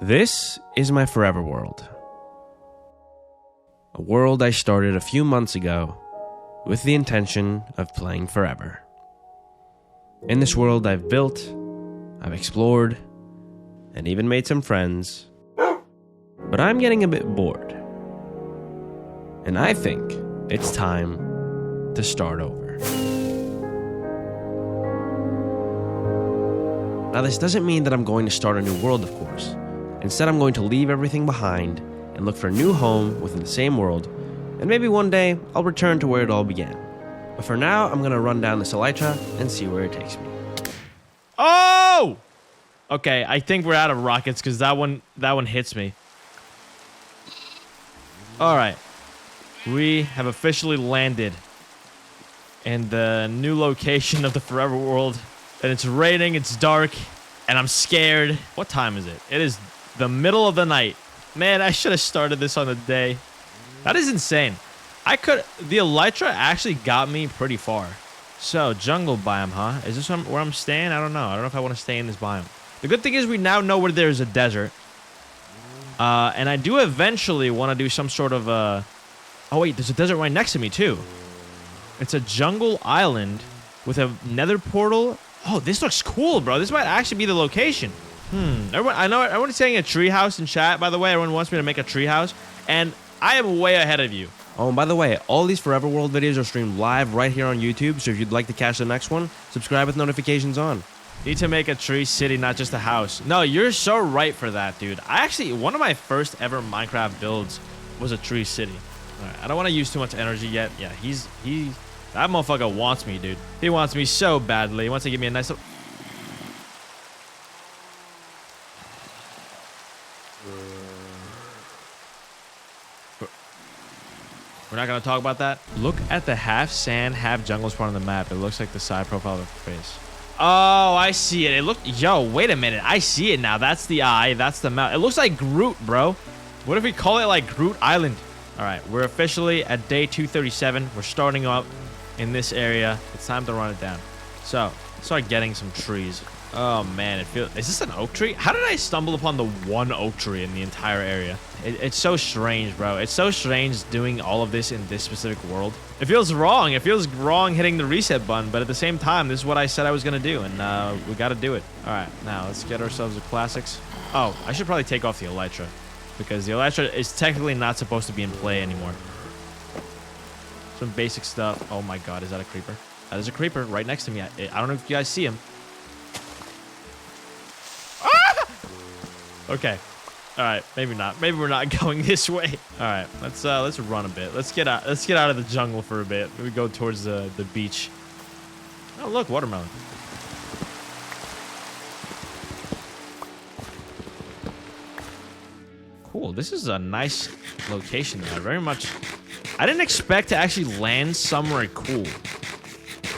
This is my forever world. A world I started a few months ago with the intention of playing forever. In this world I've built, I've explored, and even made some friends. But I'm getting a bit bored. And I think it's time to start over. Now this doesn't mean that I'm going to start a new world, of course. Instead, I'm going to leave everything behind and look for a new home within the same world, and maybe one day I'll return to where it all began. But for now, I'm going to run down this elytra and see where it takes me. Oh! Okay, I think we're out of rockets because that one hits me. Alright. We have officially landed in the new location of the Forever World. And it's raining, it's dark, and I'm scared. What time is it? It is the middle of the night. Man, I should have started this on the day. That is insane. The elytra actually got me pretty far. So, jungle biome, huh? Is this where I'm staying? I don't know. I don't know if I want to stay in this biome. The good thing is we now know where there's a desert. And I do eventually want to do some sort of Oh wait, there's a desert right next to me too. It's a jungle island with a nether portal. Oh, this looks cool, bro. This might actually be the location. I know everyone's saying a treehouse in chat, by the way. Everyone wants me to make a treehouse, and I am way ahead of you. Oh, and by the way, all these Forever World videos are streamed live right here on YouTube, so if you'd like to catch the next one, subscribe with notifications on. Need to make a tree city, not just a house. No, you're so right for that, dude. One of my first ever Minecraft builds was a tree city. All right, I don't want to use too much energy yet. Yeah, that motherfucker wants me, dude. He wants me so badly. He wants to give me a nice little... We're not going to talk about that? Look at the half sand, half jungle spawn on the map. It looks like the side profile of the face. Oh, I see it. Yo, wait a minute. I see it now. That's the eye. That's the mouth. It looks like Groot, bro. What if we call it like Groot Island? All right, we're officially at day 237. We're starting up in this area. It's time to run it down. So, start getting some trees. Oh man, is this an oak tree? How did I stumble upon the one oak tree in the entire area? It's so strange, bro. It's so strange doing all of this in this specific world. It feels wrong. It feels wrong hitting the reset button, but at the same time, this is what I said I was gonna do, and we gotta do it. All right, now let's get ourselves the classics. Oh, I should probably take off the elytra, because the elytra is technically not supposed to be in play anymore. Some basic stuff. Oh my god, is that a creeper? That is a creeper right next to me. I don't know if you guys see him. Ah! Okay. All right, maybe not. Maybe we're not going this way. All right, let's run a bit. Let's get out of the jungle for a bit. We go towards the beach. Oh, look, watermelon. Cool. This is a nice location. I didn't expect to actually land somewhere cool.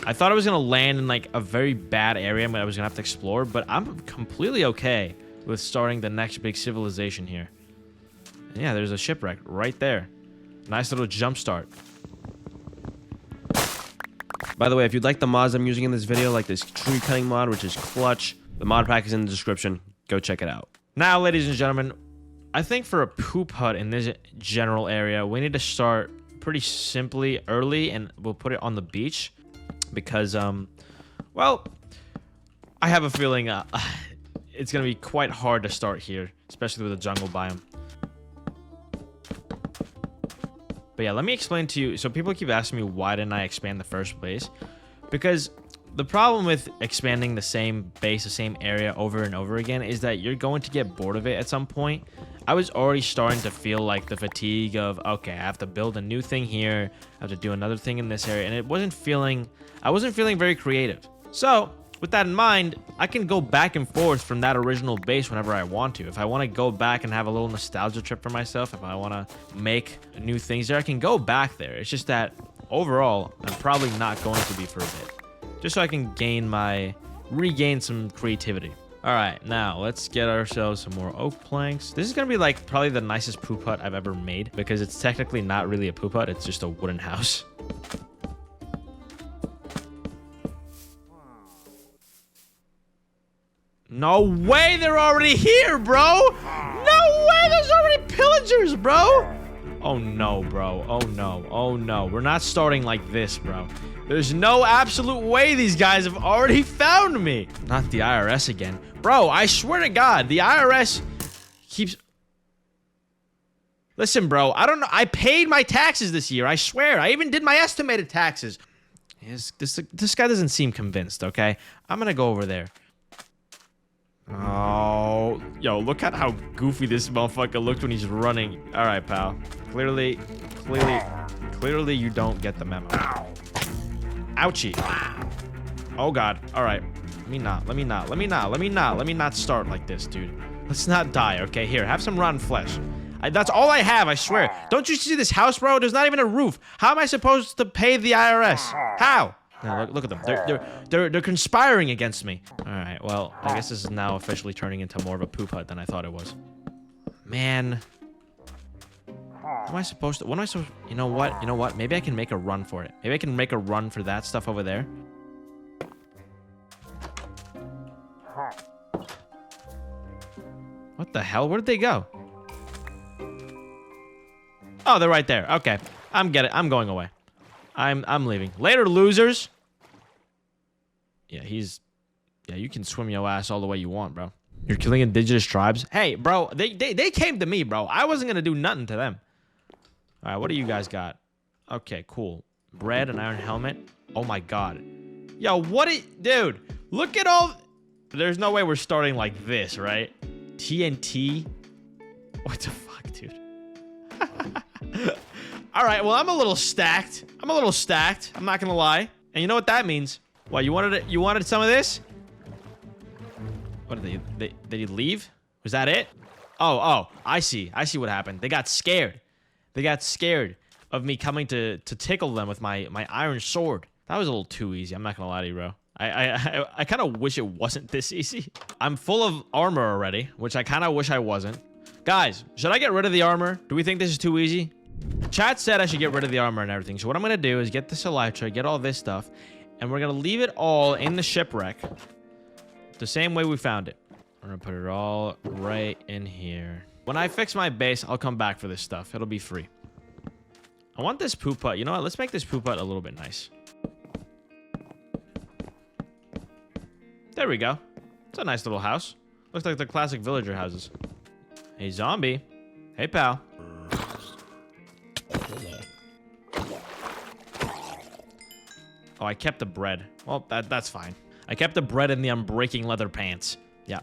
I thought I was gonna land in like a very bad area I was gonna have to explore, but I'm completely okay with starting the next big civilization here. And yeah, there's a shipwreck right there. Nice little jump start. By the way, if you'd like the mods I'm using in this video, like this tree cutting mod, which is clutch, the mod pack is in the description. Go check it out. Now, ladies and gentlemen, I think for a poop hut in this general area, we need to start pretty simply early, and we'll put it on the beach because, well, I have a feeling it's going to be quite hard to start here, especially with the jungle biome. But yeah, let me explain to you. So people keep asking me, why didn't I expand in the first place? Because the problem with expanding the same base, the same area over and over again is that you're going to get bored of it at some point. I was already starting to feel like the fatigue of, okay, I have to build a new thing here, I have to do another thing in this area, and I wasn't feeling very creative. So with that in mind, I can go back and forth from that original base whenever I want to. If I want to go back and have a little nostalgia trip for myself, if I want to make new things there, I can go back there. It's just that overall, I'm probably not going to be for a bit, just so I can regain some creativity. All right, now let's get ourselves some more oak planks. This is gonna be like probably the nicest poop hut I've ever made, because it's technically not really a poop hut, it's just a wooden house. No way they're already here, bro. No way there's already pillagers, bro. Oh, no, bro. Oh, no. Oh, no. We're not starting like this, bro. There's no absolute way these guys have already found me. Not the IRS again. Bro, I swear to God, the IRS keeps... Listen, bro, I don't know. I paid my taxes this year. I swear. I even did my estimated taxes. This guy doesn't seem convinced, okay? I'm gonna go over there. Oh, yo, look at how goofy this motherfucker looked when he's running. All right, pal. Clearly, you don't get the memo. Ouchie. Oh, God. All right. Let me not start like this, dude. Let's not die, okay? Here, have some rotten flesh. That's all I have, I swear. Don't you see this house, bro? There's not even a roof. How am I supposed to pay the IRS? How? Now, look at them. They're conspiring against me. All right, well, I guess this is now officially turning into more of a poop hut than I thought it was. Man. What am I supposed to... You know what? Maybe I can make a run for it. Maybe I can make a run for that stuff over there. What the hell? Where did they go? Oh, they're right there. Okay. I'm going away. I'm leaving. Later, losers. Yeah, you can swim your ass all the way you want, bro. You're killing indigenous tribes? Hey, bro, they came to me, bro. I wasn't gonna do nothing to them. All right, what do you guys got? Okay, cool. Bread, an iron helmet. Oh my God. Yo, dude, look at all... There's no way we're starting like this, right? TNT? What the fuck, dude? All right, well, I'm a little stacked. I'm not gonna lie. And you know what that means? What, you wanted some of this? What did they leave? Was that it? Oh, I see what happened. They got scared. They got scared of me coming to tickle them with my iron sword. That was a little too easy. I'm not gonna lie to you, bro. I kind of wish it wasn't this easy. I'm full of armor already, which I kind of wish I wasn't. Guys, should I get rid of the armor? Do we think this is too easy? Chat said I should get rid of the armor and everything. So what I'm going to do is get this elytra, get all this stuff, and we're going to leave it all in the shipwreck the same way we found it. I'm going to put it all right in here. When I fix my base, I'll come back for this stuff. It'll be free. I want this poop hut. You know what? Let's make this poop hut a little bit nice. There we go. It's a nice little house. Looks like the classic villager houses. Hey, zombie. Hey, pal. Oh, I kept the bread. Well, that's fine. I kept the bread in the unbreaking leather pants. Yeah.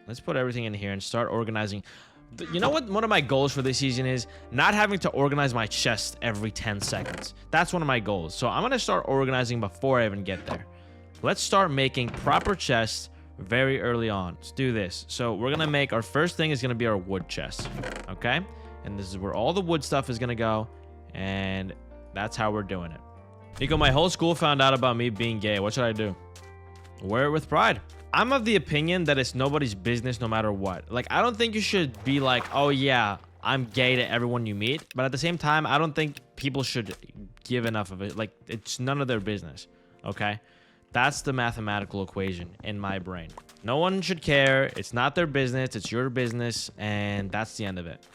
Let's put everything in here and start organizing. You know what one of my goals for this season is? Not having to organize my chest every 10 seconds. That's one of my goals. So I'm going to start organizing before I even get there. Let's start making proper chests very early on. Let's do this. So we're going to make our first thing is going to be our wood chest. Okay? And this is where all the wood stuff is going to go. And that's how we're doing it. Nico, my whole school found out about me being gay. What should I do? Wear it with pride. I'm of the opinion that it's nobody's business no matter what. Like, I don't think you should be like, oh yeah, I'm gay to everyone you meet. But at the same time, I don't think people should give enough of it. Like, it's none of their business. Okay? That's the mathematical equation in my brain. No one should care. It's not their business. It's your business. And that's the end of it.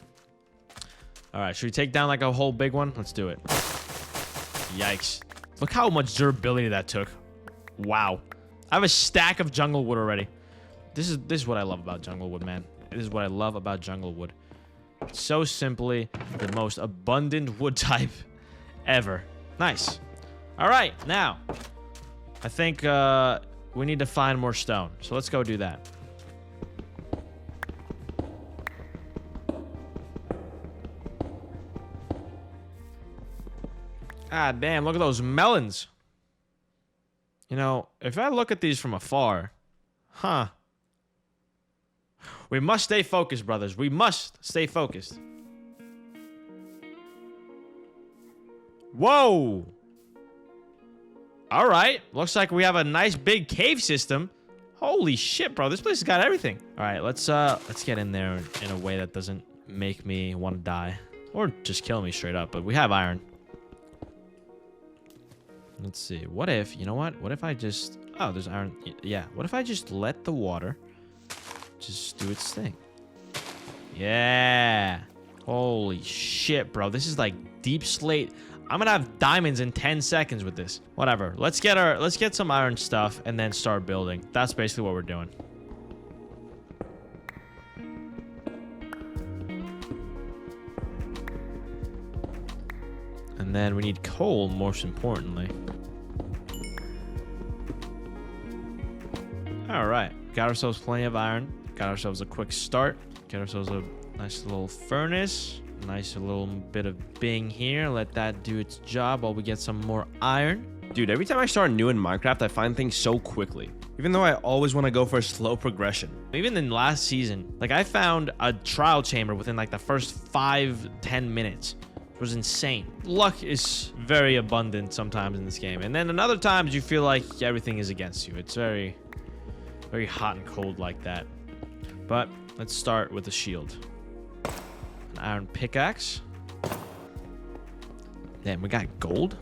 All right. Should we take down like a whole big one? Let's do it. Yikes. Look how much durability that took. Wow. I have a stack of jungle wood already. This is what I love about jungle wood, man. This is what I love about jungle wood. It's so simply the most abundant wood type ever. Nice. All right. Now, I think we need to find more stone. So let's go do that. Ah, damn, look at those melons. You know, if I look at these from afar, huh? We must stay focused, brothers. We must stay focused. Whoa. All right. Looks like we have a nice big cave system. Holy shit, bro. This place has got everything. All right, let's get in there in a way that doesn't make me want to die. Or just kill me straight up, but we have iron. Let's see. What if, you know what? What if I just Oh, there's iron. Yeah. What if I just let the water just do its thing? Yeah. Holy shit, bro. This is like deep slate. I'm gonna have diamonds in 10 seconds with this. Whatever. Let's get some iron stuff and then start building. That's basically what we're doing. And then we need coal, most importantly. All right. Got ourselves plenty of iron. Got ourselves a quick start. Get ourselves a nice little furnace. Nice little bit of Bing here. Let that do its job while we get some more iron. Dude, every time I start new in Minecraft, I find things so quickly. Even though I always want to go for a slow progression. Even in last season, like I found a trial chamber within like the first 5-10 minutes. It was insane. Luck is very abundant sometimes in this game. And then in other times you feel like everything is against you. It's very, very hot and cold like that. But let's start with the shield. An iron pickaxe. Damn, we got gold.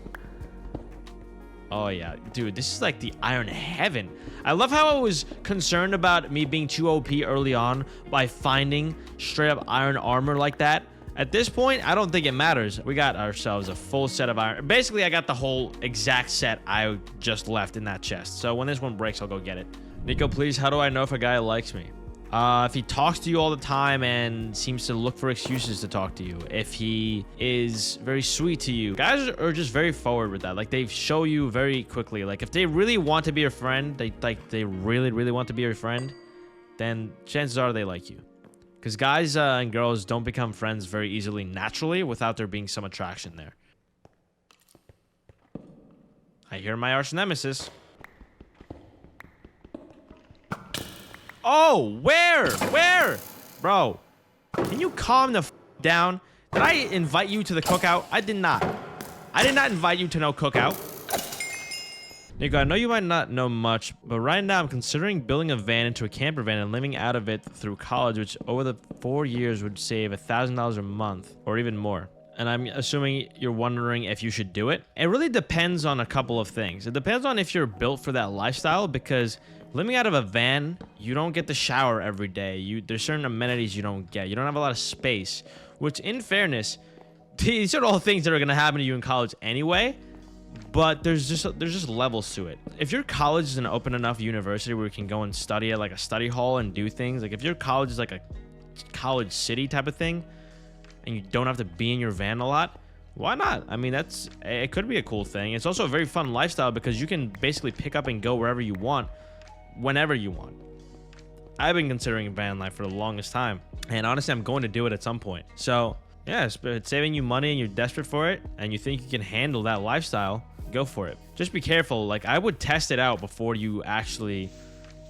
Oh yeah, dude, this is like the iron heaven. I love how I was concerned about me being too OP early on by finding straight up iron armor like that. At this point, I don't think it matters. We got ourselves a full set of iron. Basically, I got the whole exact set I just left in that chest. So when this one breaks, I'll go get it. Nico, please, how do I know if a guy likes me? If he talks to you all the time and seems to look for excuses to talk to you. If he is very sweet to you. Guys are just very forward with that. Like, they show you very quickly. Like, if they really want to be your friend, they really, really want to be your friend, then chances are they like you. Because guys and girls don't become friends very easily naturally without there being some attraction there. I hear my arch nemesis. Oh, where? Where? Bro, can you calm the f down? Did I invite you to the cookout? I did not. I did not invite you to no cookout. Nico, I know you might not know much, but right now I'm considering building a van into a camper van and living out of it through college, which over the 4 years would save $1,000 a month or even more. And I'm assuming you're wondering if you should do it. It really depends on a couple of things. It depends on if you're built for that lifestyle, because living out of a van, you don't get to shower every day. There's certain amenities you don't get. You don't have a lot of space, which in fairness, these are all things that are going to happen to you in college anyway. But there's just levels to it. If your college is an open enough university where you can go and study at like a study hall and do things, like if your college is like a college city type of thing and you don't have to be in your van a lot, why not? I mean, it could be a cool thing. It's also a very fun lifestyle because you can basically pick up and go wherever you want, whenever you want. I've been considering van life for the longest time, and honestly, I'm going to do it at some point. So yeah, it's saving you money and you're desperate for it and you think you can handle that lifestyle, go for it. Just be careful. Like, I would test it out before you actually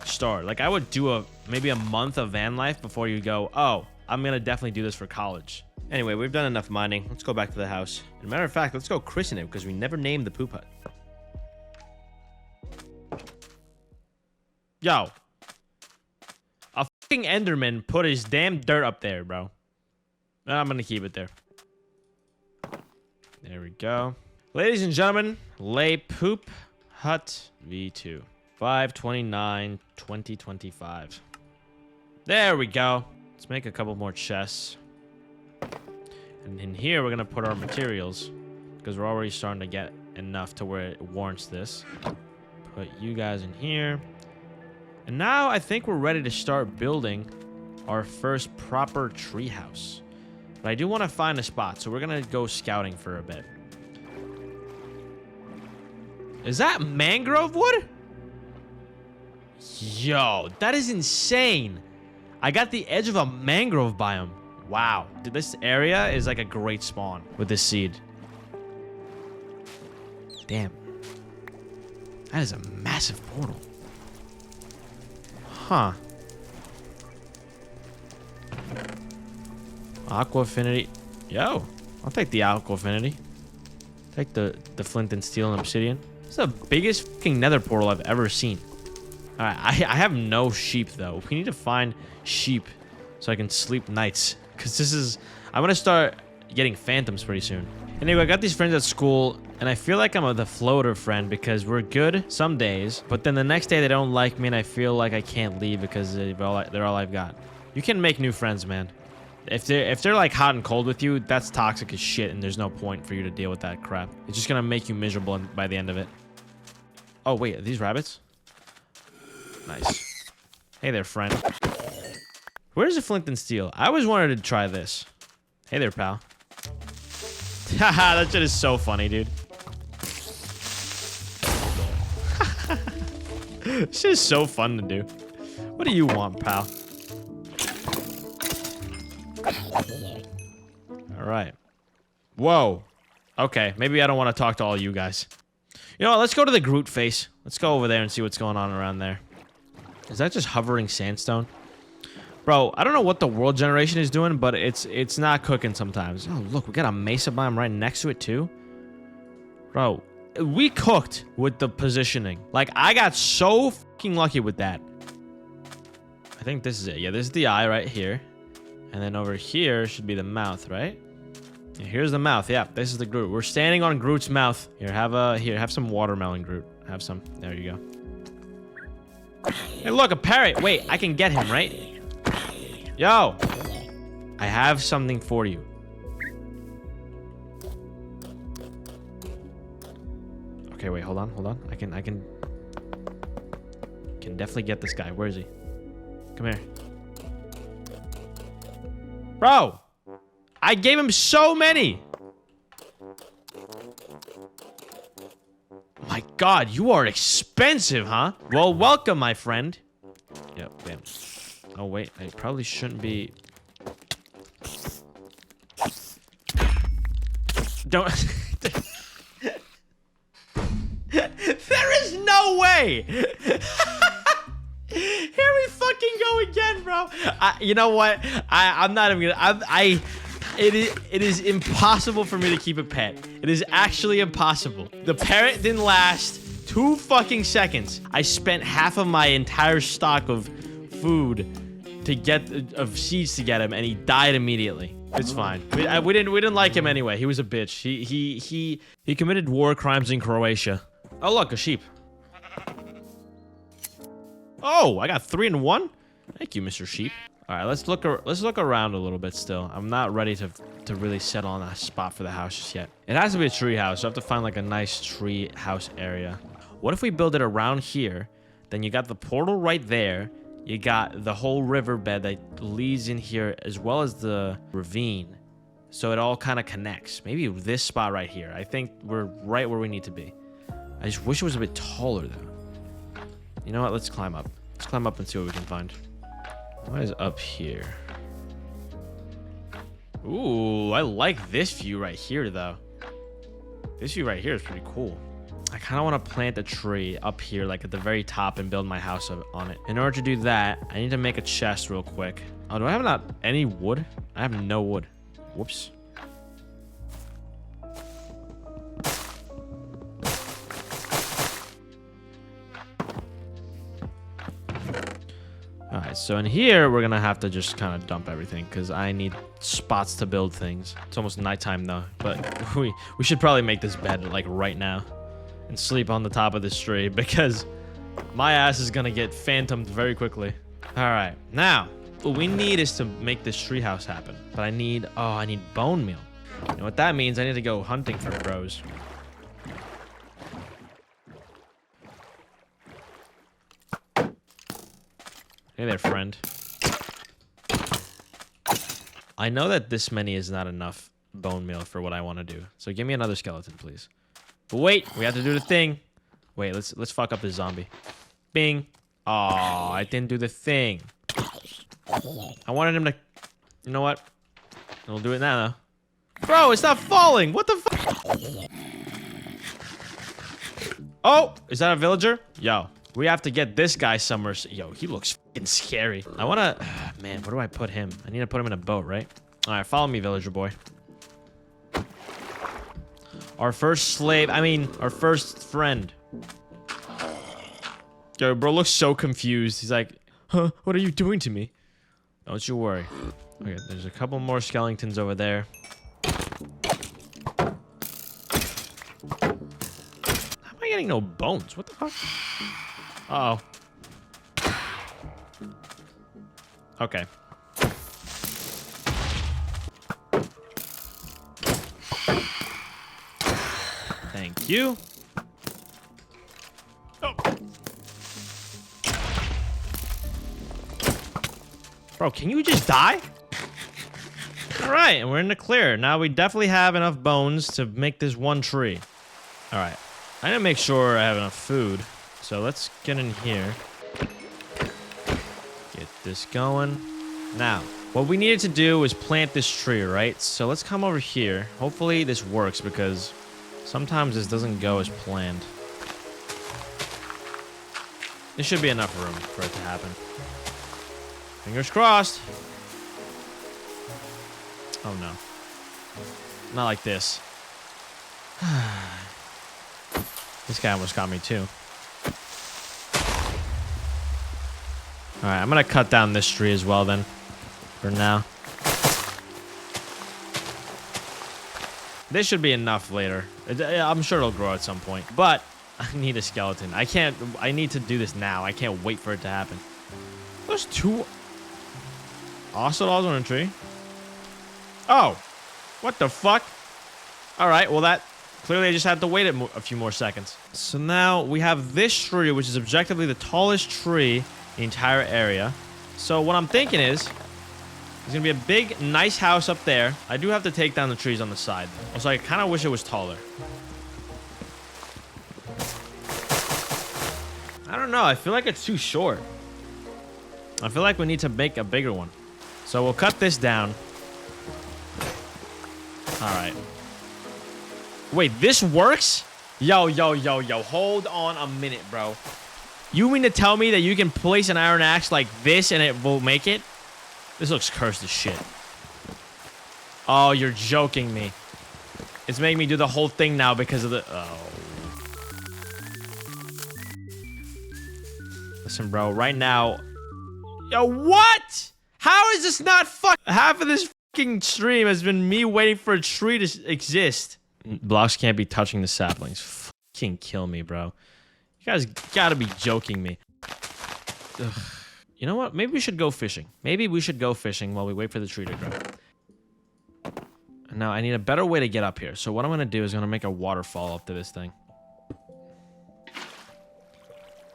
start. Like, I would do maybe a month of van life before you go, oh, I'm gonna definitely do this for college. Anyway, we've done enough mining. Let's go back to the house. As a matter of fact, let's go christen it because we never named the poop hut. Yo, a fucking Enderman put his damn dirt up there, bro. I'm gonna keep it there. There we go. Ladies and gentlemen, lay poop hut v2 5/29/2025. There we go. Let's make a couple more chests, and in here we're gonna put our materials because we're already starting to get enough to where it warrants this. Put you guys in here, and now I think we're ready to start building our first proper treehouse. But I do want to find a spot, so we're going to go scouting for a bit. Is that mangrove wood? Yo, that is insane. I got the edge of a mangrove biome. Wow. Dude, this area is like a great spawn with this seed. Damn. That is a massive portal. Huh. Aqua affinity. Yo, I'll take the aqua affinity. Take the flint and steel and obsidian. This is the biggest fucking nether portal I've ever seen. All right, I have no sheep though. We need to find sheep so I can sleep nights. Cause I'm gonna start getting phantoms pretty soon. Anyway, I got these friends at school And I feel like I'm the floater friend because we're good some days, but then the next day they don't like me and I feel like I can't leave because they're all I've got. You can make new friends, man. If they're like hot and cold with you, that's toxic as shit and there's no point for you to deal with that crap. It's just gonna make you miserable by the end of it. Oh wait, are these rabbits? Nice. Hey there, friend. Where's the flint and steel? I always wanted to try this. Hey there, pal. Haha, that shit is so funny, dude. This is so fun to do. What do you want, pal? All right. Whoa. Okay, maybe I don't want to talk to all you guys. You know what? Let's go to the Groot face. Let's go over there and see what's going on around there. Is that just hovering sandstone? Bro, I don't know what the world generation is doing, but it's not cooking sometimes. Oh, look, we got a mesa biome right next to it, too. Bro, we cooked with the positioning. Like, I got so fucking lucky with that. I think this is it. Yeah, this is the eye right here. And then over here should be the mouth, right? Yeah, here's the mouth. Yeah, this is the Groot. We're standing on Groot's mouth. Here, have some watermelon, Groot. Have some. There you go. Hey, look, a parrot. Wait, I can get him, right? Yo, I have something for you. Okay, wait, hold on. I can definitely get this guy. Where is he? Come here. Bro, I gave him so many. My God, you are expensive, huh? Well, welcome, my friend. Yep, bam. Oh, wait, I probably shouldn't be... Don't... There is no way! Here we fucking go again, bro. You know what? I'm not even gonna... It is impossible for me to keep a pet. It is actually impossible. The parrot didn't last 2 fucking seconds. I spent half of my entire stock of food to get of seeds to get him, and he died immediately. It's fine. We didn't like him anyway. He was a bitch. He committed war crimes in Croatia. Oh look, a sheep. Oh, I got 3 in 1. Thank you, Mr. Sheep. All right, let's look around a little bit still. I'm not ready to really settle on a spot for the house just yet. It has to be a tree house. So I have to find like a nice tree house area. What if we build it around here? Then you got the portal right there. You got the whole riverbed that leads in here as well as the ravine. So it all kind of connects. Maybe this spot right here. I think we're right where we need to be. I just wish it was a bit taller though. You know what? Let's climb up. Let's climb up and see what we can find. What is up here? Ooh, I like this view right here, though. This view right here is pretty cool. I kind of want to plant a tree up here, like at the very top, and build my house on it. In order to do that, I need to make a chest real quick. Oh, do I have any wood? I have no wood. Whoops. Alright, so in here, we're gonna have to just kind of dump everything because I need spots to build things. It's almost nighttime though, but we should probably make this bed like right now and sleep on the top of this tree because my ass is gonna get phantomed very quickly. Alright, now, what we need is to make this treehouse happen, but I need bone meal. You know what that means? I need to go hunting for bros. Hey there, friend. I know that this many is not enough bone meal for what I want to do. So give me another skeleton, please. But wait, we have to do the thing. Wait, let's fuck up this zombie. Bing. Oh, I didn't do the thing. I wanted him to... You know what? We'll do it now, though. Bro, it's not falling. What the fuck? Oh, is that a villager? Yo. We have to get this guy somewhere. Yo, he looks fucking scary. I want to... Man, where do I put him? I need to put him in a boat, right? All right, follow me, villager boy. Our first slave... our first friend. Yo, bro looks so confused. He's like, huh? What are you doing to me? Don't you worry. Okay, there's a couple more skeletons over there. getting no bones. What the fuck? Uh-oh. Okay. Thank you. Oh. Bro, can you just die? All right, and we're in the clear. Now we definitely have enough bones to make this one tree. All right. I need to make sure I have enough food. So let's get in here. Get this going. Now, what we needed to do was plant this tree, right? So let's come over here. Hopefully this works because sometimes this doesn't go as planned. There should be enough room for it to happen. Fingers crossed. Oh no. Not like this. This guy almost got me too. Alright, I'm gonna cut down this tree as well then. For now. This should be enough later. I'm sure it'll grow at some point. But I need a skeleton. I need to do this now. I can't wait for it to happen. There's 2 ocelots on a tree. Oh, what the fuck? All right, well that clearly I just had to wait a few more seconds. So now we have this tree, which is objectively the tallest tree in the entire area. So what I'm thinking is, there's gonna be a big, nice house up there. I do have to take down the trees on the side. Also, I kind of wish it was taller. I don't know. I feel like it's too short. I feel like we need to make a bigger one. So we'll cut this down. All right. Wait, this works? Yo. Hold on a minute, bro. You mean to tell me that you can place an iron axe like this and it will make it? This looks cursed as shit. Oh, you're joking me. It's making me do the whole thing now because of the... Oh. Listen, bro, right now... Yo, what? How is this not fuck... Half of this fucking stream has been me waiting for a tree to exist. Blocks can't be touching the saplings. Fucking kill me, bro. You guys gotta be joking me. Ugh. You know what? Maybe we should go fishing. Maybe we should go fishing while we wait for the tree to grow. Now, I need a better way to get up here. So what I'm going to do is I'm going to make a waterfall up to this thing.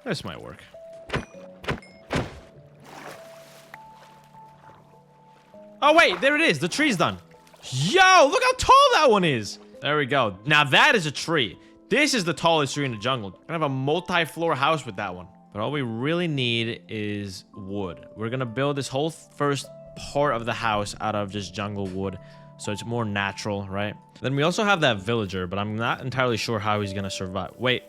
This might work. Oh, wait. There it is. The tree's done. Yo, look how tall that one is. There we go. Now, that is a tree. This is the tallest tree in the jungle. We're going to have a multi-floor house with that one. But all we really need is wood. We're going to build this whole first part of the house out of just jungle wood. So it's more natural, right? Then we also have that villager, but I'm not entirely sure how he's going to survive. Wait.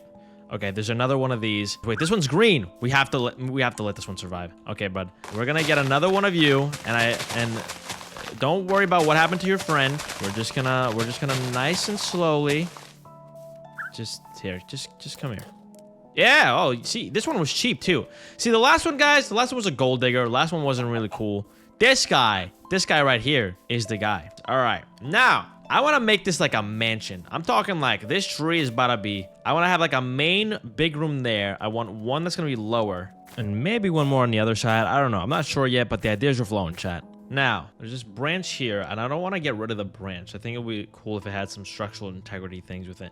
Okay, there's another one of these. Wait, this one's green. We have to let this one survive. Okay, bud. We're going to get another one of you. And don't worry about what happened to your friend. We're just going to nice and slowly. Just come here. Yeah, oh, see, this one was cheap, too. See, the last one, guys, the last one was a gold digger. The last one wasn't really cool. This guy right here is the guy. All right, now, I want to make this like a mansion. I'm talking like this tree is about to be... I want to have like a main big room there. I want one that's going to be lower. And maybe one more on the other side. I don't know. I'm not sure yet, but the ideas are flowing, chat. Now, there's this branch here, and I don't want to get rid of the branch. I think it would be cool if it had some structural integrity things with it.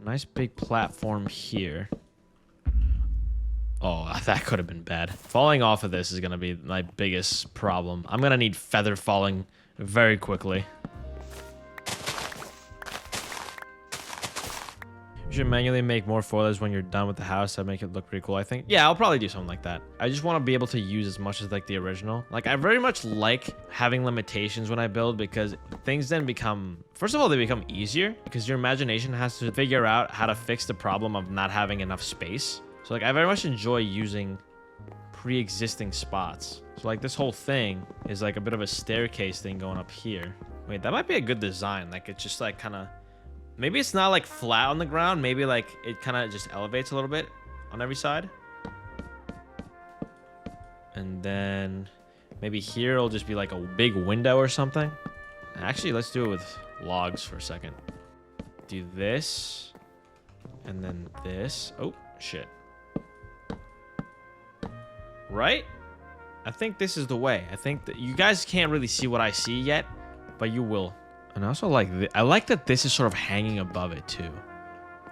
Nice big platform here. Oh, that could have been bad. Falling off of this is going to be my biggest problem. I'm going to need feather falling very quickly. You should manually make more foilers when you're done with the house. That make it look pretty cool, I think. Yeah, I'll probably do something like that. I just want to be able to use as much as like the original. Like, I very much like having limitations when I build because things then become... First of all, they become easier because your imagination has to figure out how to fix the problem of not having enough space. So, like, I very much enjoy using pre-existing spots. So, like, this whole thing is like a bit of a staircase thing going up here. Wait, that might be a good design. Like, it's just like kind of... Maybe it's not like flat on the ground. Maybe like it kind of just elevates a little bit on every side. And then maybe here it'll just be like a big window or something. Actually, let's do it with logs for a second. Do this. And then this. Oh, shit. Right? I think this is the way. I think that you guys can't really see what I see yet, but you will. And I also like I like that this is sort of hanging above it too.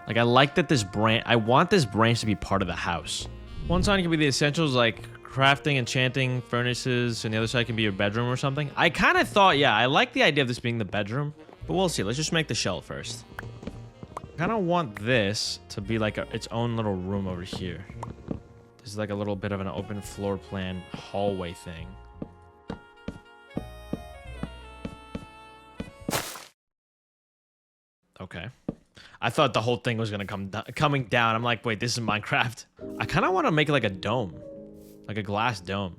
Like I like that this branch, I want this branch to be part of the house. One side can be the essentials like crafting, enchanting, furnaces, and the other side can be your bedroom or something. I kind of thought, yeah, I like the idea of this being the bedroom, but we'll see. Let's just make the shell first. I kind of want this to be like its own little room over here. This is like a little bit of an open floor plan hallway thing. Okay. I thought the whole thing was gonna coming down. I'm like, wait, this is Minecraft. I kind of want to make it like a dome, like a glass dome,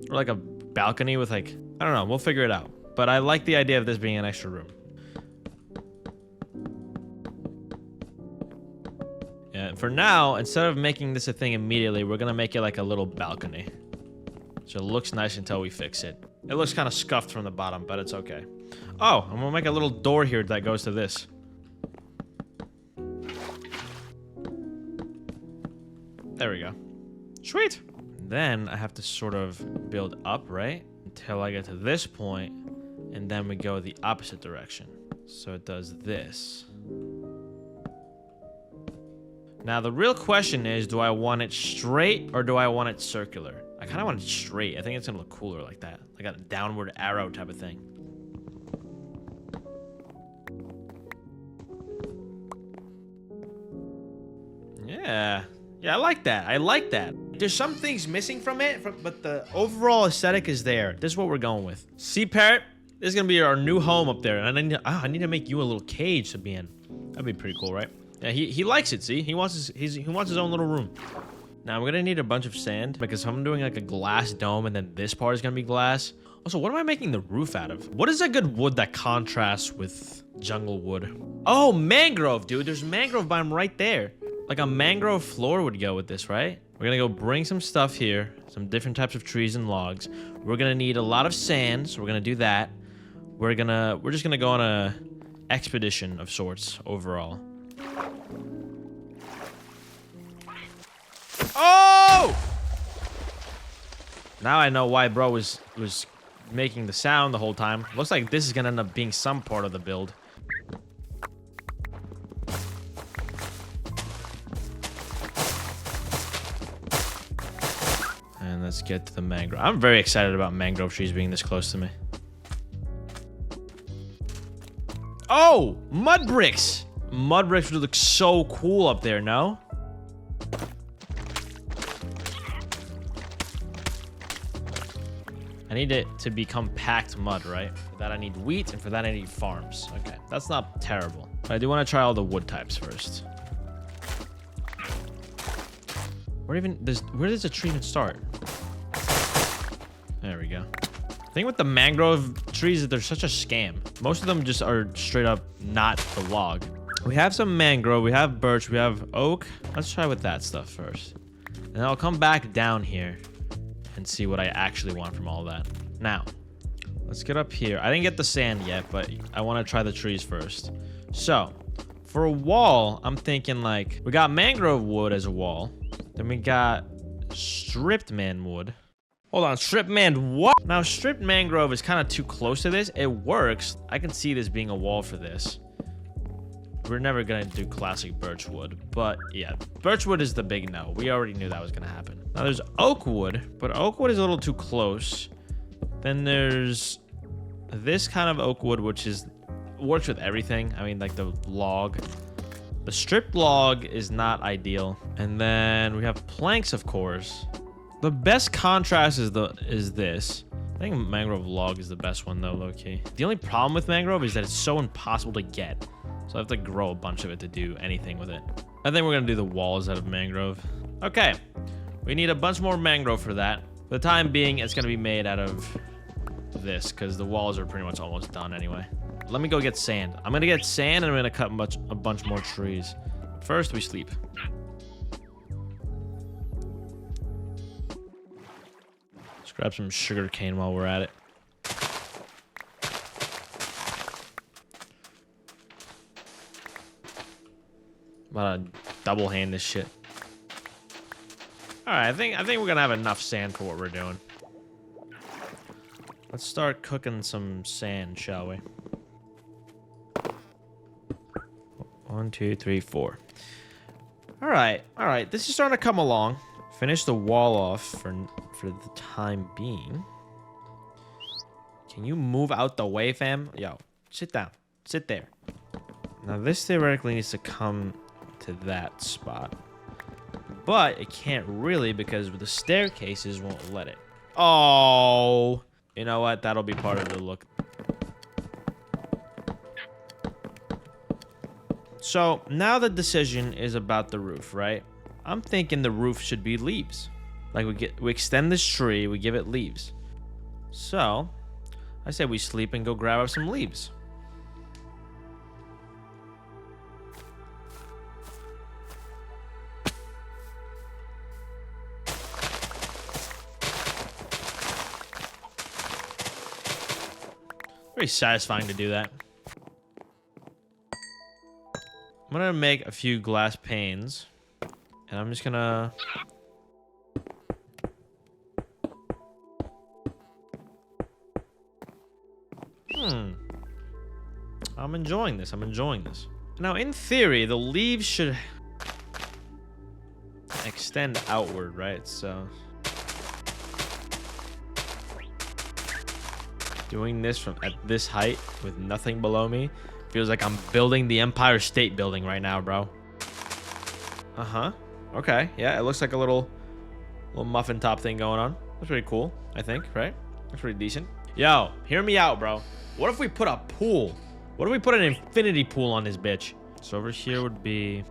or like a balcony with like, I don't know. We'll figure it out. But I like the idea of this being an extra room. Yeah. For now, instead of making this a thing immediately, we're gonna make it like a little balcony, so it looks nice until we fix it. It looks kind of scuffed from the bottom, but it's okay. Oh, I'm gonna make a little door here that goes to this. There we go. Sweet. Then I have to sort of build up, right? Until I get to this point, and then we go the opposite direction. So it does this. Now the real question is, do I want it straight or do I want it circular? I kind of want it straight. I think it's gonna look cooler like that. Like a downward arrow type of thing. Yeah. Yeah, I like that. I like that. There's some things missing from it, but the overall aesthetic is there. This is what we're going with. Sea Parrot, this is gonna be our new home up there. And I need to make you a little cage to be in. That'd be pretty cool, right? Yeah, he likes it. See, he wants his own little room. Now I'm gonna need a bunch of sand because I'm doing like a glass dome, and then this part is gonna be glass. Also, what am I making the roof out of? What is a good wood that contrasts with jungle wood? Oh, mangrove, dude. There's mangrove biome right there. Like a mangrove floor would go with this, right? We're gonna go bring some stuff here, some different types of trees and logs. We're gonna need a lot of sand, so we're gonna do that. We're just gonna go on a expedition of sorts overall. Oh! Now I know why bro was making the sound the whole time. Looks like this is gonna end up being some part of the build. And let's get to the mangrove. I'm very excited about mangrove trees being this close to me. Oh! Mud bricks! Mud bricks would look so cool up there, no? I need it to become packed mud, right? For that I need wheat, and for that I need farms. Okay, that's not terrible. But I do want to try all the wood types first. Where does the tree even start? There we go. The thing with the mangrove trees is they're such a scam. Most of them just are straight up not the log. We have some mangrove, we have birch, we have oak. Let's try with that stuff first. And then I'll come back down here and see what I actually want from all that. Now, let's get up here. I didn't get the sand yet, but I want to try the trees first. So, for a wall, I'm thinking like, we got mangrove wood as a wall. Then we got stripped man wood. Hold on, stripped man what? Now, stripped mangrove is kind of too close to this. It works. I can see this being a wall for this. We're never gonna do classic birch wood, but yeah, birch wood is the big no. We already knew that was gonna happen. Now there's oak wood, but oak wood is a little too close. Then there's this kind of oak wood, which works with everything. I mean, like the log. The stripped log is not ideal. And then we have planks, of course. The best contrast is this. I think mangrove log is the best one though, low-key. The only problem with mangrove is that it's so impossible to get. So I have to grow a bunch of it to do anything with it. I think we're gonna do the walls out of mangrove. Okay, we need a bunch more mangrove for that. For the time being, it's gonna be made out of this because the walls are pretty much almost done anyway. Let me go get sand. I'm gonna get sand and I'm gonna cut a bunch more trees. First, we sleep. Let's grab some sugar cane while we're at it. About to double hand this shit. All right, I think we're gonna have enough sand for what we're doing. Let's start cooking some sand, shall we? 1, 2, 3, 4. All right. This is starting to come along. Finish the wall off for the time being. Can you move out the way, fam? Yo, sit down. Sit there. Now, this theoretically needs to come to that spot. But it can't really because the staircases won't let it. Oh, you know what? That'll be part of the look. So now the decision is about the roof, right? I'm thinking the roof should be leaves. Like we extend this tree, we give it leaves. So I say we sleep and go grab up some leaves. Very satisfying to do that. I'm gonna make a few glass panes, and I'm just gonna... I'm enjoying this. Now, in theory, the leaves should extend outward, right? So... doing this from at this height with nothing below me feels like I'm building the Empire State Building right now, bro. Okay, yeah, it looks like a little muffin top thing going on. That's pretty cool, I think, right? That's pretty decent. Yo, hear me out, bro. What if we put a pool? What if we put an infinity pool on this bitch? So over here would be...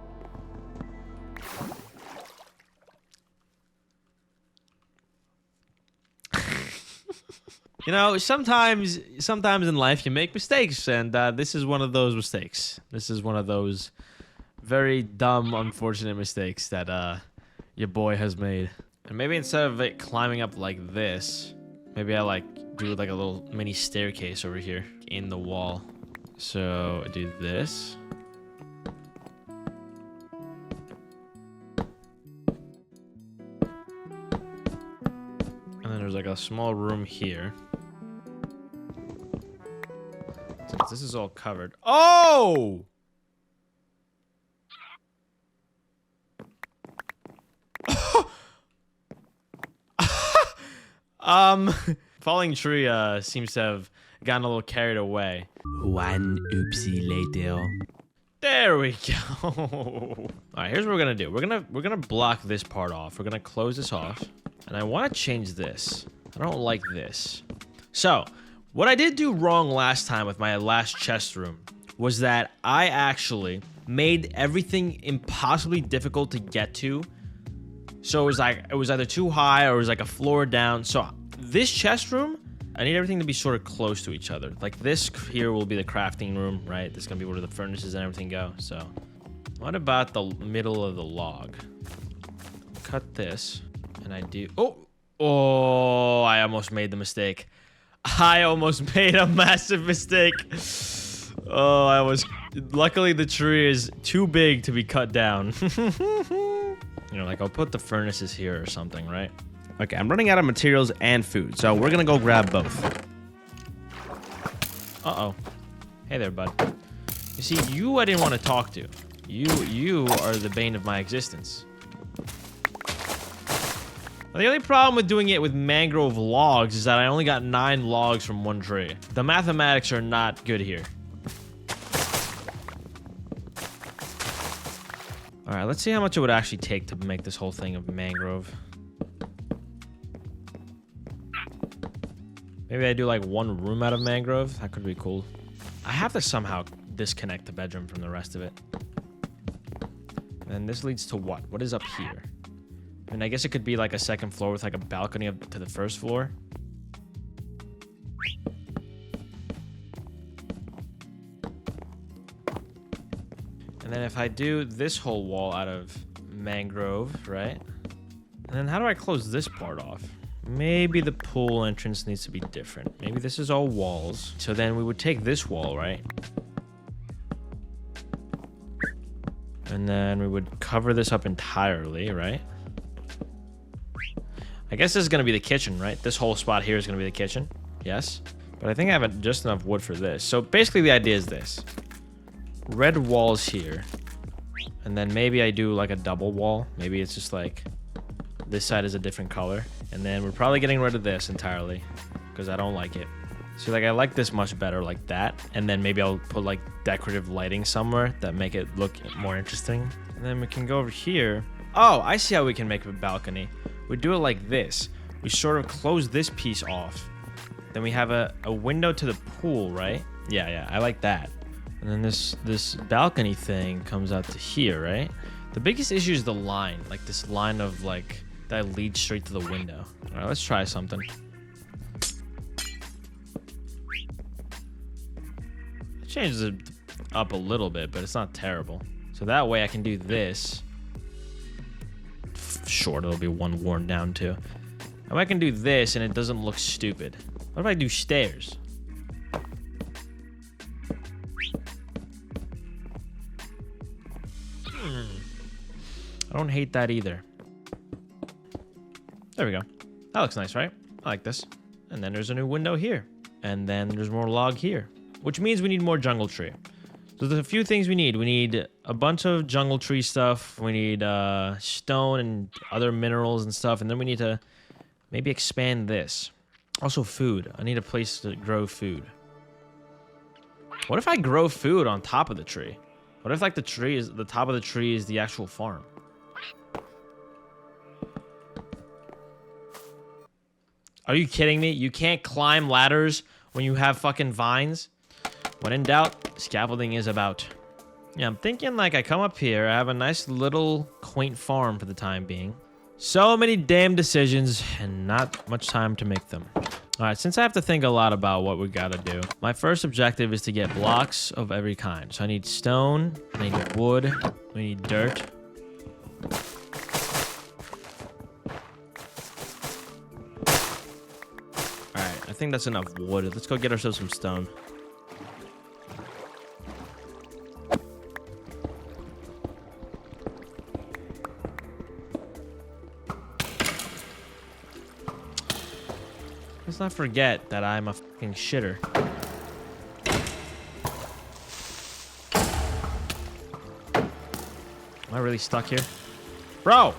You know, sometimes in life you make mistakes, and this is one of those mistakes. This is one of those very dumb, unfortunate mistakes that your boy has made. And maybe instead of it climbing up like this, maybe I like do like a little mini staircase over here in the wall. So I do this. And then there's like a small room here. This is all covered. Oh! Falling tree seems to have gotten a little carried away. One oopsie later. There we go. All right, here's what we're gonna do. We're gonna block this part off. We're gonna close this off, and I want to change this. I don't like this. So, what I did do wrong last time with my last chest room was that I actually made everything impossibly difficult to get to. So it was either too high or it was like a floor down. So this chest room, I need everything to be sort of close to each other. Like this here will be the crafting room, right? This is gonna be where the furnaces and everything go. So what about the middle of the log? Cut this, and I do, oh, I almost made the mistake. I almost made a massive mistake. Oh, I was... Luckily, the tree is too big to be cut down. You know, like, I'll put the furnaces here or something, right? Okay, I'm running out of materials and food, so we're gonna go grab both. Uh-oh. Hey there, bud. You see, you I didn't want to talk to. You are the bane of my existence. The only problem with doing it with mangrove logs is that I only got 9 logs from one tree. The mathematics are not good here. All right, let's see how much it would actually take to make this whole thing of mangrove. Maybe I do like one room out of mangrove. That could be cool. I have to somehow disconnect the bedroom from the rest of it. And this leads to what? What is up here? I mean, I guess it could be like a second floor with like a balcony up to the first floor. And then if I do this whole wall out of mangrove, right? And then how do I close this part off? Maybe the pool entrance needs to be different. Maybe this is all walls. So then we would take this wall, right? And then we would cover this up entirely, right? I guess this is going to be the kitchen, right? This whole spot here is going to be the kitchen. Yes. But I think I have just enough wood for this. So basically the idea is this. Red walls here. And then maybe I do like a double wall. Maybe it's just like this side is a different color. And then we're probably getting rid of this entirely because I don't like it. See, like I like this much better like that. And then maybe I'll put like decorative lighting somewhere that make it look more interesting. And then we can go over here. Oh, I see how we can make a balcony. We do it like this. We sort of close this piece off. Then we have a window to the pool, right? Yeah, I like that. And then this balcony thing comes out to here, right? The biggest issue is the line. Like this line of like that leads straight to the window. All right, let's try something. Changes it up a little bit, but it's not terrible. So that way I can do this. Sure, there'll be one worn down too. And I can do this and it doesn't look stupid. What if I do stairs? I don't hate that either. There we go. That looks nice, right? I like this. And then there's a new window here. And then there's more log here. Which means we need more jungle tree. So there's a few things we need. We need a bunch of jungle tree stuff. We need stone and other minerals and stuff. And then we need to maybe expand this. Also food. I need a place to grow food. What if I grow food on top of the tree? What if like the top of the tree is the actual farm? Are you kidding me? You can't climb ladders when you have fucking vines? When in doubt, scaffolding is about. Yeah, I'm thinking like I come up here, I have a nice little quaint farm for the time being. So many damn decisions and not much time to make them. All right, since I have to think a lot about what we gotta do, my first objective is to get blocks of every kind. So I need stone, I need wood, we need dirt. All right, I think that's enough wood. Let's go get ourselves some stone. Let's not forget that I'm a fucking shitter. Am I really stuck here? Bro!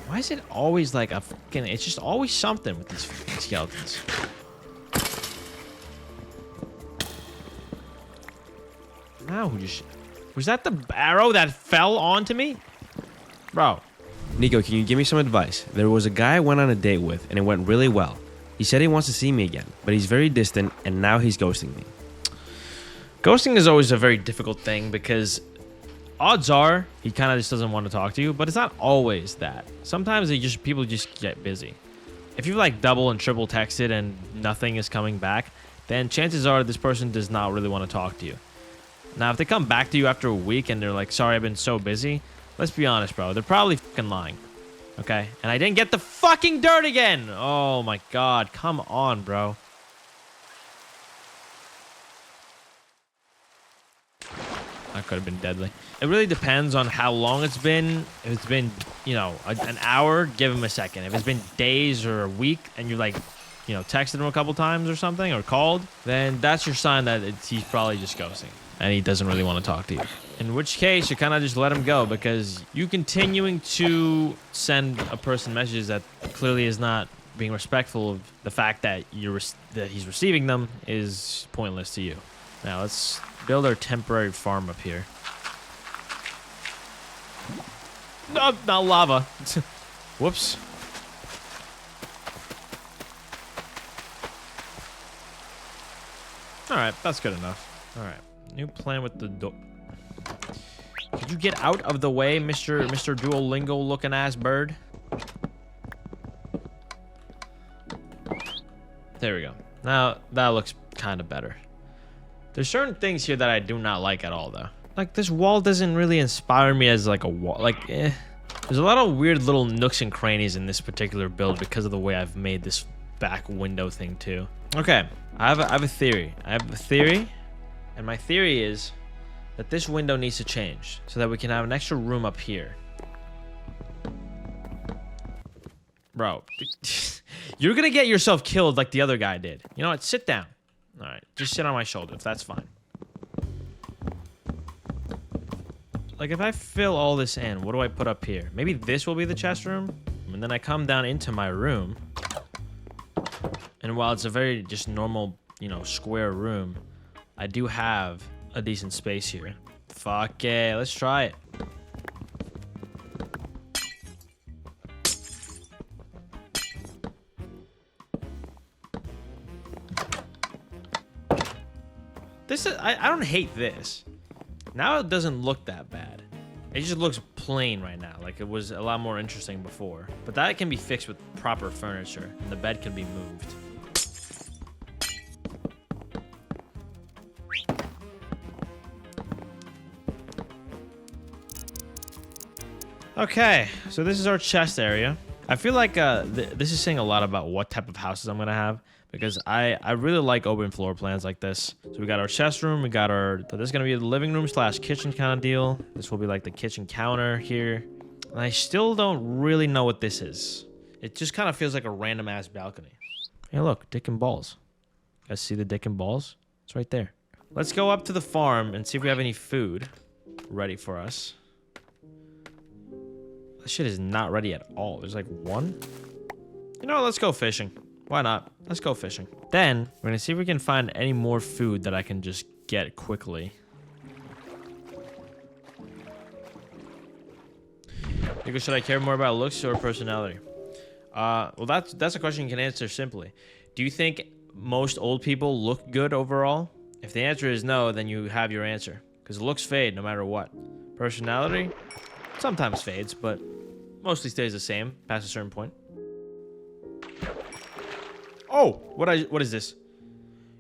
Why is it always like a fucking... It's just always something with these fucking skeletons. Now who just... Was that the arrow that fell onto me? Bro. Niko, can you give me some advice? There was a guy I went on a date with, and it went really well. He said he wants to see me again, but he's very distant, and now he's ghosting me. Ghosting is always a very difficult thing because odds are he kind of just doesn't want to talk to you, but it's not always that. Sometimes people just get busy. If you've like double and triple texted and nothing is coming back, then chances are this person does not really want to talk to you. Now, if they come back to you after a week and they're like, sorry, I've been so busy, let's be honest, bro. They're probably fucking lying. Okay? And I didn't get the fucking dirt again. Oh, my God. Come on, bro. That could have been deadly. It really depends on how long it's been. If it's been, you know, an hour, give him a second. If it's been days or a week and you like, you know, texted him a couple times or something or called, then that's your sign that he's probably just ghosting and he doesn't really want to talk to you. In which case, you kind of just let him go because you continuing to send a person messages that clearly is not being respectful of the fact that he's receiving them is pointless to you. Now, let's build our temporary farm up here. No, not lava. Whoops. All right, that's good enough. All right, new plan with the door. Could you get out of the way, Mr. Duolingo looking ass bird? There we go. Now that looks kind of better. There's certain things here that I do not like at all, though. Like, this wall doesn't really inspire me as, like, a wall. Like, There's a lot of weird little nooks and crannies in this particular build because of the way I've made this back window thing, too. Okay, I have a theory. And my theory is that this window needs to change so that we can have an extra room up here. Bro, you're gonna get yourself killed like the other guy did. You know what? Sit down. All right, just sit on my shoulder if that's fine. Like, if I fill all this in, what do I put up here? Maybe this will be the chest room? And then I come down into my room. And while it's a very just normal, you know, square room, I do have a decent space here. Fuck yeah, let's try it. This is, I don't hate this. Now it doesn't look that bad. It just looks plain right now. Like it was a lot more interesting before. But that can be fixed with proper furniture. And the bed can be moved. Okay, so this is our chest area. I feel like this is saying a lot about what type of houses I'm gonna have, because I really like open floor plans like this. So we got our chest room, we got our, so this is gonna be the living room slash kitchen kind of deal. This will be like the kitchen counter here. And I still don't really know what this is. It just kind of feels like a random ass balcony. Hey look, dick and balls. You guys see the dick and balls? It's right there. Let's go up to the farm and see if we have any food ready for us. This shit is not ready at all. There's like one. You know what? Let's go fishing. Why not? Let's go fishing. Then, we're gonna see if we can find any more food that I can just get quickly. Because should I care more about looks or personality? Well, that's a question you can answer simply. Do you think most old people look good overall? If the answer is no, then you have your answer. Because looks fade no matter what. Personality? Sometimes fades, but mostly stays the same past a certain point. Oh, what is this?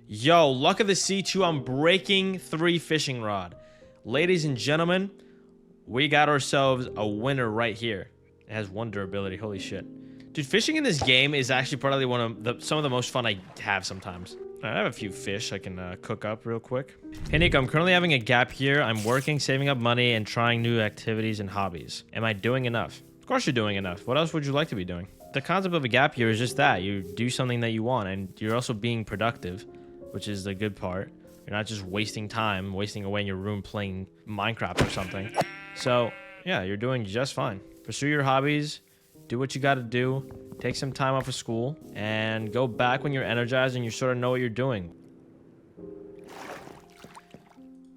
Yo, luck of the sea 2, I'm breaking 3 fishing rod. Ladies and gentlemen, we got ourselves a winner right here. It has 1 durability, holy shit. Dude, fishing in this game is actually probably some of the most fun I have sometimes. I have a few fish I can cook up real quick. Hey, Nico, I'm currently having a gap year. I'm working, saving up money, and trying new activities and hobbies. Am I doing enough? Of course you're doing enough. What else would you like to be doing? The concept of a gap year is just that. You do something that you want, and you're also being productive, which is the good part. You're not just wasting time, wasting away in your room playing Minecraft or something. So, yeah, you're doing just fine. Pursue your hobbies. Do what you got to do. Take some time off of school and go back when you're energized and you sort of know what you're doing.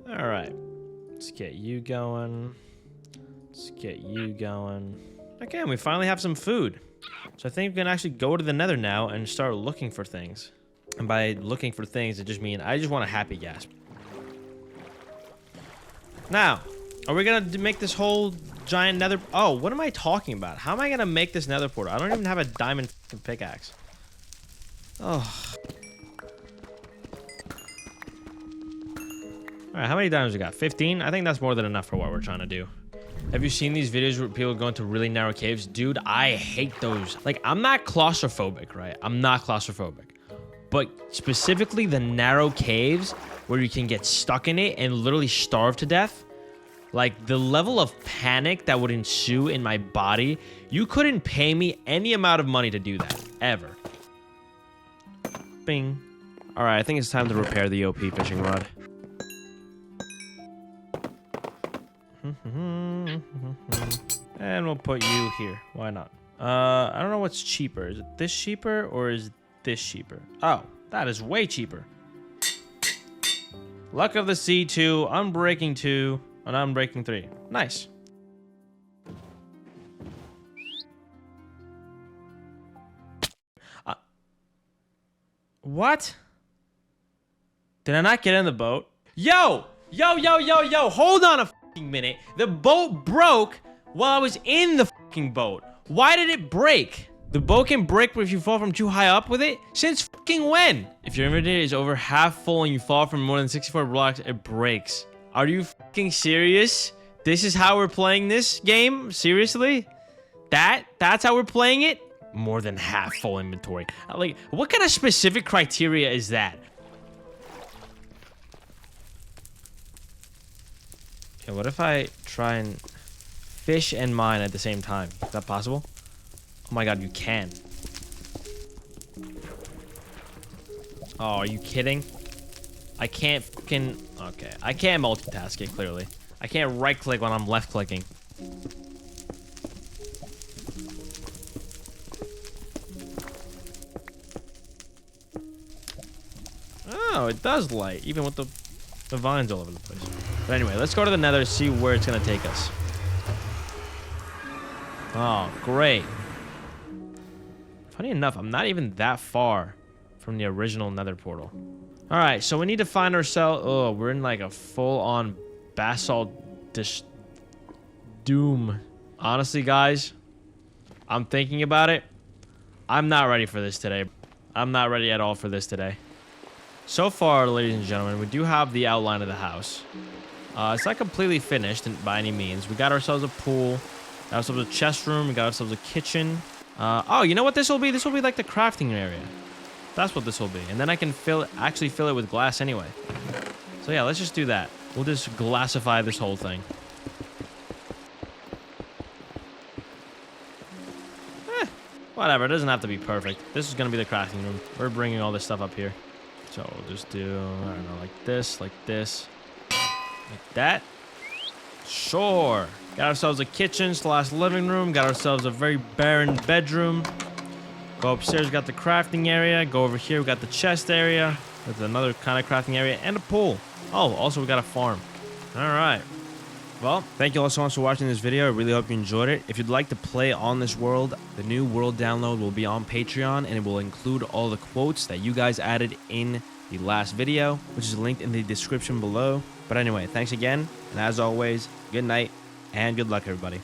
All right. Let's get you going. Let's get you going. Okay, and we finally have some food. So I think we can actually go to the nether now and start looking for things. And by looking for things, it just means I just want a happy gasp. Now, are we going to make this whole giant nether... Oh, what am I talking about? How am I going to make this nether portal? I don't even have a diamond pickaxe. Oh. Alright, how many diamonds we got? 15? I think that's more than enough for what we're trying to do. Have you seen these videos where people go into really narrow caves? Dude, I hate those. Like, I'm not claustrophobic, right? I'm not claustrophobic. But specifically the narrow caves where you can get stuck in it and literally starve to death. Like, the level of panic that would ensue in my body, you couldn't pay me any amount of money to do that, ever. Bing. All right, I think it's time to repair the OP fishing rod. And we'll put you here. Why not? I don't know what's cheaper. Is it this cheaper or is this cheaper? Oh, that is way cheaper. Luck of the sea 2, Unbreaking 2, and Unbreaking 3. Nice. What? Did I not get in the boat? Yo! Hold on a fucking minute. The boat broke while I was in the fucking boat. Why did it break? The boat can break if you fall from too high up with it? Since fucking when? If your inventory is over half full and you fall from more than 64 blocks, it breaks. Are you fucking serious? This is how we're playing this game? Seriously? That's how we're playing it? More than half full inventory. Like, what kind of specific criteria is that? Okay, what if I try and fish and mine at the same time? Is that possible? Oh my god, you can. Oh, are you kidding? I can't fucking... Okay, I can't multitask it, clearly. I can't right-click when I'm left-clicking. Oh, it does light, even with the vines all over the place. But anyway, let's go to the nether, see where it's gonna take us. Oh, great. Funny enough, I'm not even that far from the original nether portal. Alright, so we need to find ourselves... Oh, we're in like a full-on basalt doom. Honestly, guys, I'm thinking about it. I'm not ready for this today. I'm not ready at all for this today. So far, ladies and gentlemen, we do have the outline of the house. It's not completely finished by any means. We got ourselves a pool. Got ourselves a chest room. We got ourselves a kitchen. Oh, you know what this will be? This will be like the crafting area. That's what this will be. And then I can actually fill it with glass anyway. So yeah, let's just do that. We'll just glassify this whole thing. Whatever, it doesn't have to be perfect. This is going to be the crafting room. We're bringing all this stuff up here. So we'll just do, I don't know, like this, like that. Sure. Got ourselves a kitchen / living room. Got ourselves a very barren bedroom. Go upstairs, got the crafting area. Go over here, we got the chest area. There's another kind of crafting area and a pool. Oh, also we got a farm. All right. Well, thank you all so much for watching this video. I really hope you enjoyed it. If you'd like to play on this world, the new world download will be on Patreon, and it will include all the quotes that you guys added in the last video, which is linked in the description below. But anyway, thanks again, and as always, good night and good luck, everybody.